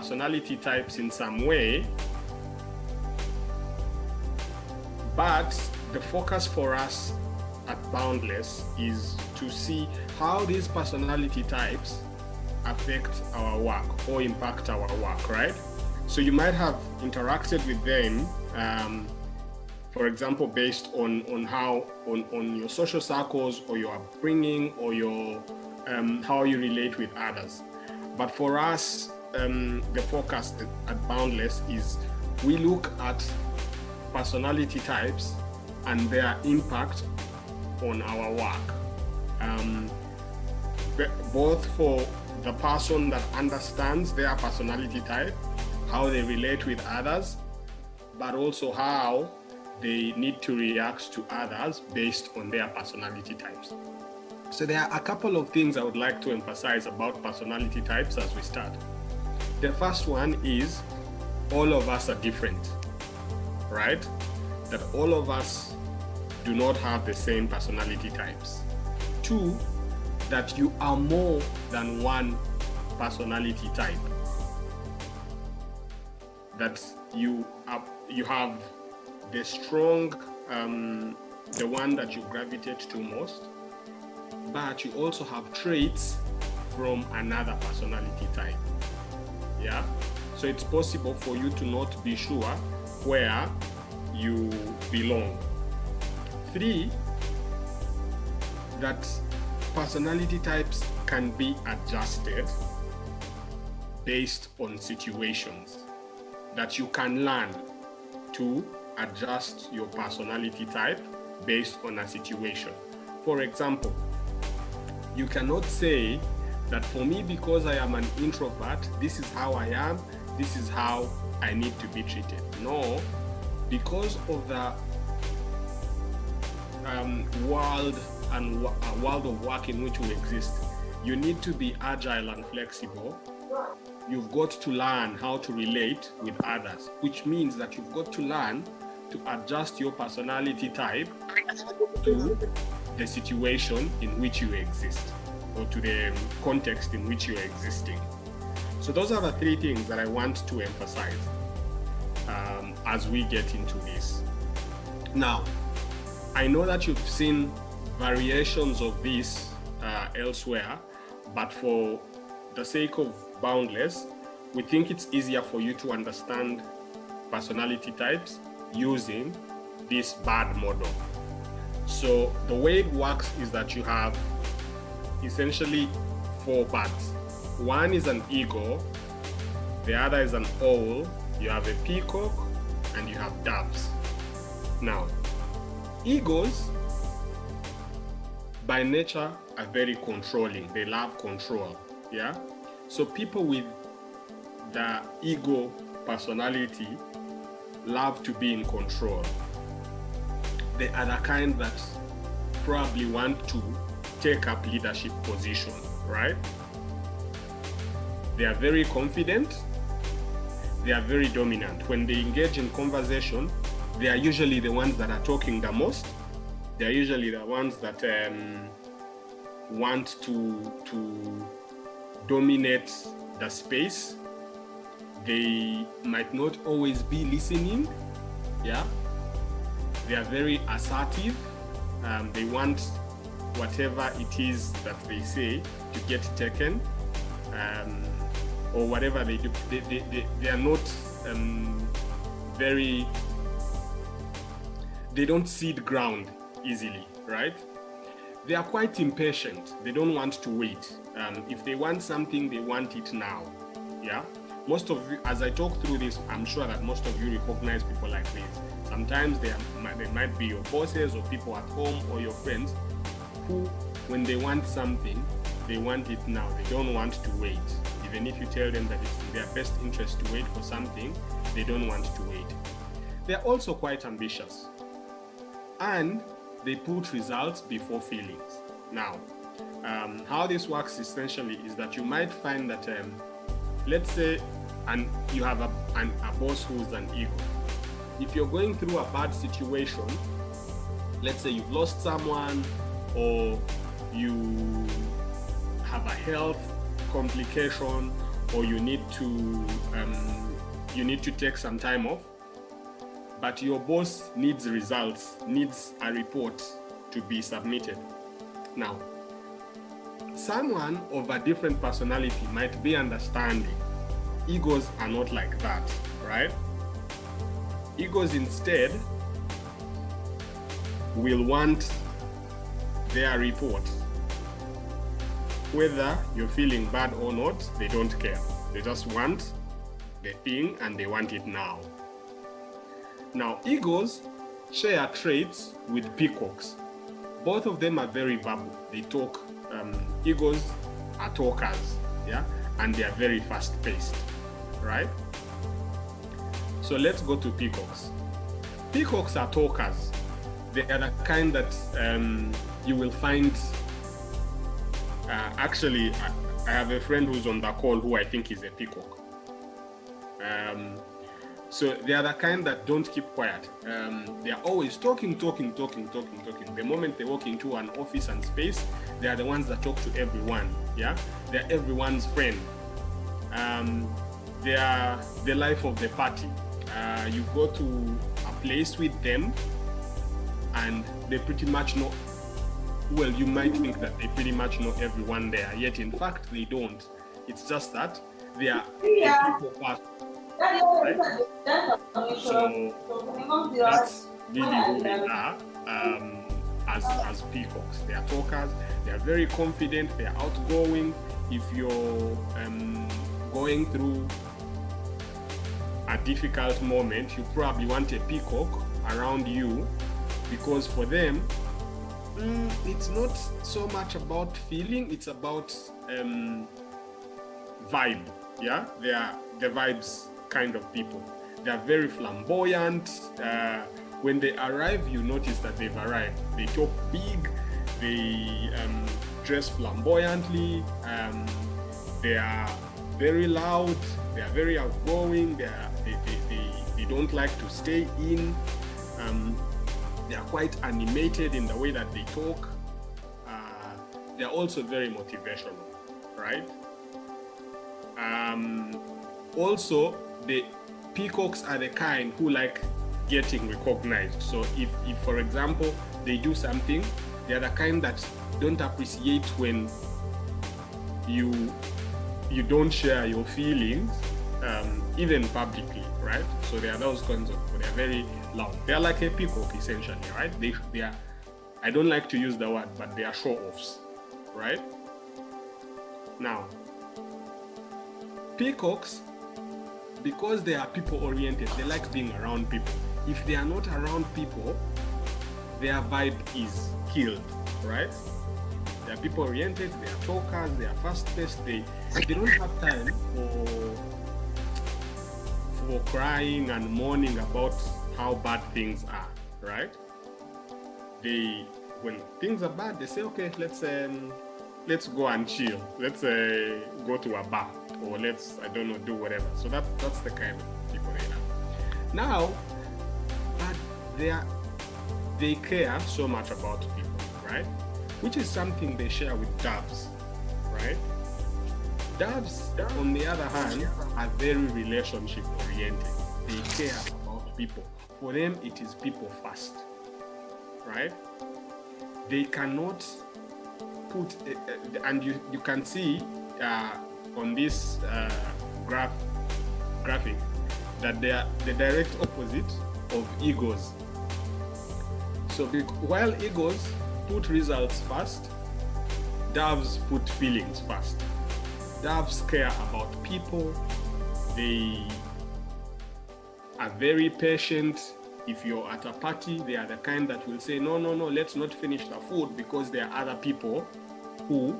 personality types in some way, but the focus for us at Boundless is to see how these personality types affect our work or impact our work, right? So you might have interacted with them, for example, based on how on your social circles or your upbringing or your how you relate with others. But for us, the focus at Boundless is we look at personality types and their impact on our work, both for the person that understands their personality type, how they relate with others, but also how they need to react to others based on their personality types. So there are a couple of things I would like to emphasize about personality types as we start. The first one is all of us are different, right? That all of us do not have the same personality types. Two, that you are more than one personality type. That you have the strong, the one that you gravitate to most, but you also have traits from another personality type. Yeah, so it's possible for you to not be sure where you belong. Three, that personality types can be adjusted based on situations, that you can learn to adjust your personality type based on a situation. For example, you cannot say that for me, because I am an introvert, this is how I am, this is how I need to be treated. No, because of the world of work in which we exist, you need to be agile and flexible. You've got to learn how to relate with others, which means that you've got to learn to adjust your personality type to the situation in which you exist, or to the context in which you're existing. So those are the three things that I want to emphasize as we get into this. Now, I know that you've seen variations of this elsewhere, but for the sake of Boundless, we think it's easier for you to understand personality types using this BARD model. So the way it works is that you have essentially 4 parts. One is an eagle, the other is an owl, you have a peacock, and you have doves. Now, eagles by nature are very controlling. They love control, yeah? So people with the eagle personality love to be in control. They are the kind that probably want to take up leadership position, right? They are very confident. They are very dominant. When they engage in conversation, they are usually the ones that are talking the most. They are usually the ones that want to dominate the space. They might not always be listening, yeah? They are very assertive. They want whatever it is that they say to get taken, or whatever they do. They are not they don't cede ground easily, right? They are quite impatient. They don't want to wait. If they want something, they want it now, yeah? Most of you, as I talk through this, I'm sure that most of you recognize people like this. Sometimes they might be your bosses or people at home or your friends who, when they want something, they want it now. They don't want to wait. Even if you tell them that it's in their best interest to wait for something, they don't want to wait. They're also quite ambitious. And they put results before feelings. Now, how this works essentially is that you might find that, let's say, you have a boss who's an eagle. If you're going through a bad situation, let's say you've lost someone, or you have a health complication, or you need to take some time off, but your boss needs results, needs a report to be submitted. Now, someone of a different personality might be understanding. Egos are not like that, right? Egos instead will want their report. Whether you're feeling bad or not, they don't care. They just want the thing and they want it now. Now, egos share traits with peacocks. Both of them are very verbal. They talk. Egos are talkers, yeah, and they are very fast-paced, right? So let's go to peacocks. Peacocks are talkers. They are the kind that you will find. Actually, I have a friend who's on the call who I think is a peacock. So they are the kind that don't keep quiet. They are always talking. The moment they walk into an office and space, they are the ones that talk to everyone. Yeah, they are everyone's friend. They are the life of the party. You go to a place with them, and they pretty much know. Well, you might think that they pretty much know everyone there, yet in fact they don't. It's just that they are a people part. Right? So that's really who they are as peacocks. They are talkers, they are very confident, they are outgoing. If you're going through a difficult moment, you probably want a peacock around you, because for them, it's not so much about feeling, it's about vibe. Yeah, they are the vibes kind of people. They are very flamboyant. When they arrive, you notice that they've arrived. They talk big, they dress flamboyantly, they are very loud, they are very outgoing, they don't like to stay in. They are quite animated in the way that they talk. They are also very motivational, right? Also, the peacocks are the kind who like getting recognized. So if for example, they do something, they are the kind that don't appreciate when you don't share your feelings, even publicly, right? So they are those kinds of, they are very loud. They are like a peacock essentially, right? They are, I don't like to use the word, but they are show-offs, right? Now, peacocks, because they are people-oriented, they like being around people. If they are not around people, their vibe is killed, right? They are people-oriented, they are talkers, they are fast-paced, they don't have time for crying and mourning about how bad things are, right? When things are bad, they say, okay, let's go and chill. Let's go to a bar, or let's, I don't know, do whatever. So that's the kind of people they are. Now, but they care so much about people, right? Which is something they share with doves, right? Doves, on the other hand, are very relationship oriented. They care about people. For them, it is people first, right? They cannot put, and you can see on this graphic that they are the direct opposite of egos. So while egos put results first, doves put feelings first. Doves care about people. They are very patient. If you're at a party, they are the kind that will say, no, let's not finish the food because there are other people who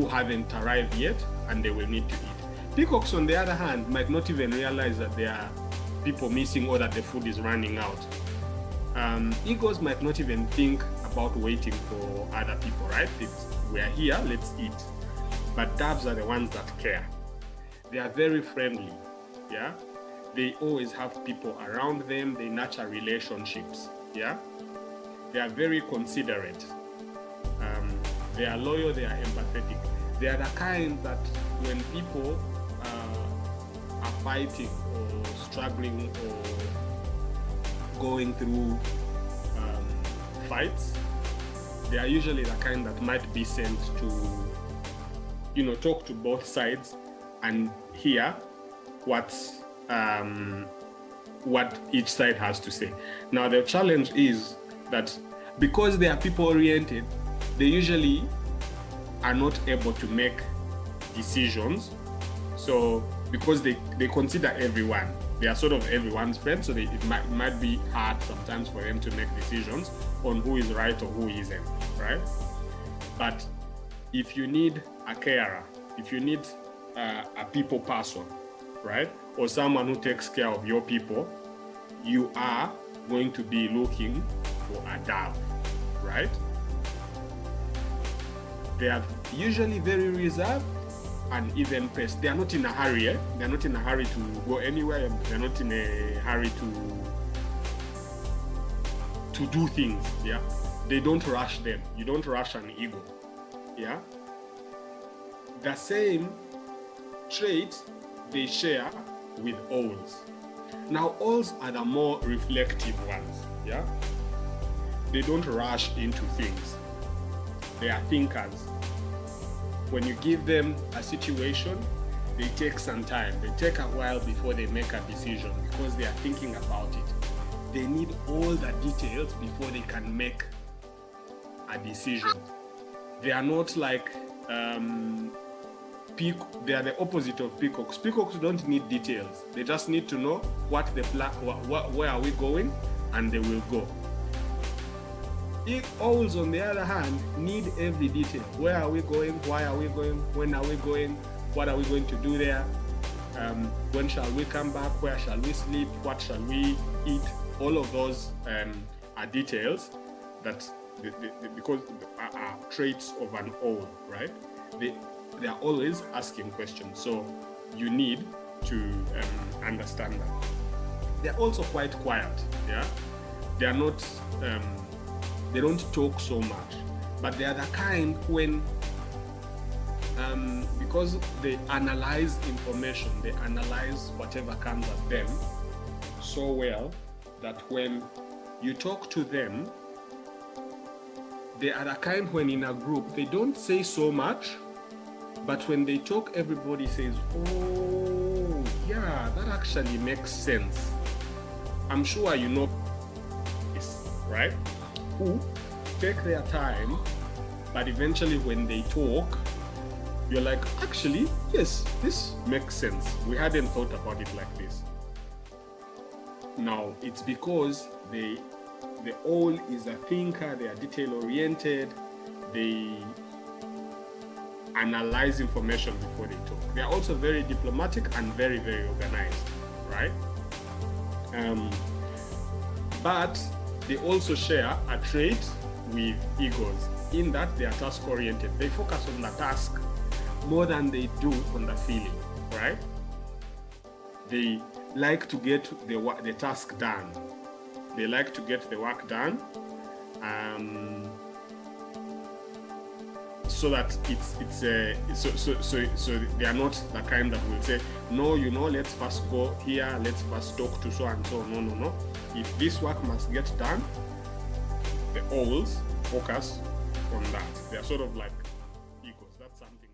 haven't arrived yet and they will need to eat. Peacocks, on the other hand, might not even realize that there are people missing or that the food is running out. Egos might not even think about waiting for other people, right? We are here, let's eat. But doves are the ones that care. They are very friendly, yeah? They always have people around them. They nurture relationships, yeah? They are very considerate. They are loyal, they are empathetic. They are the kind that when people are fighting or struggling or going through fights, they are usually the kind that might be sent to, talk to both sides and hear what each side has to say. Now, the challenge is that because they are people-oriented, they usually are not able to make decisions. So because they consider everyone, they are sort of everyone's friend, so it might be hard sometimes for them to make decisions on who is right or who isn't, right? But if you need a carer, if you need a people person, right, or someone who takes care of your people, you are going to be looking for a dove, right? They are usually very reserved and even paced. They are not in a hurry. They are not in a hurry to go anywhere. They are not in a hurry to do things. Yeah, they don't rush them. You don't rush an ego. Yeah, the same trait they share with owls. Now, owls are the more reflective ones. Yeah, they don't rush into things. They are thinkers. When you give them a situation, they take some time. They take a while before they make a decision because they are thinking about it. They need all the details before they can make a decision. They are not like they are the opposite of peacocks. Peacocks don't need details. They just need to know what the plan, where are we going, and they will go. Owls, on the other hand, need every detail. Where are we going? Why are we going? When are we going? What are we going to do there? When shall we come back? Where shall we sleep? What shall we eat? All of those are details that, because are traits of an owl, right? They are always asking questions. So you need to understand that. They're also quite quiet. Yeah, they are not. They don't talk so much, but they are the kind when, because they analyze information, they analyze whatever comes at them so well that when you talk to them, they are the kind when in a group, they don't say so much, but when they talk, everybody says, oh, yeah, that actually makes sense. I'm sure you know this, right? Who take their time, but eventually when they talk, you're like, actually, yes, this makes sense. We hadn't thought about it like this. Now, it's because the owl is a thinker, they are detail-oriented, they analyze information before they talk. They are also very diplomatic and very, very organized, right? But they also share a trait with eagles in that they are task-oriented. They focus on the task more than they do on the feeling, right? They like to get the task done. They like to get the work done, so that so they are not the kind that will say, no, let's first go here, let's first talk to so and so. No. If this work must get done, the owls focus on that. They are sort of like eagles. That's something.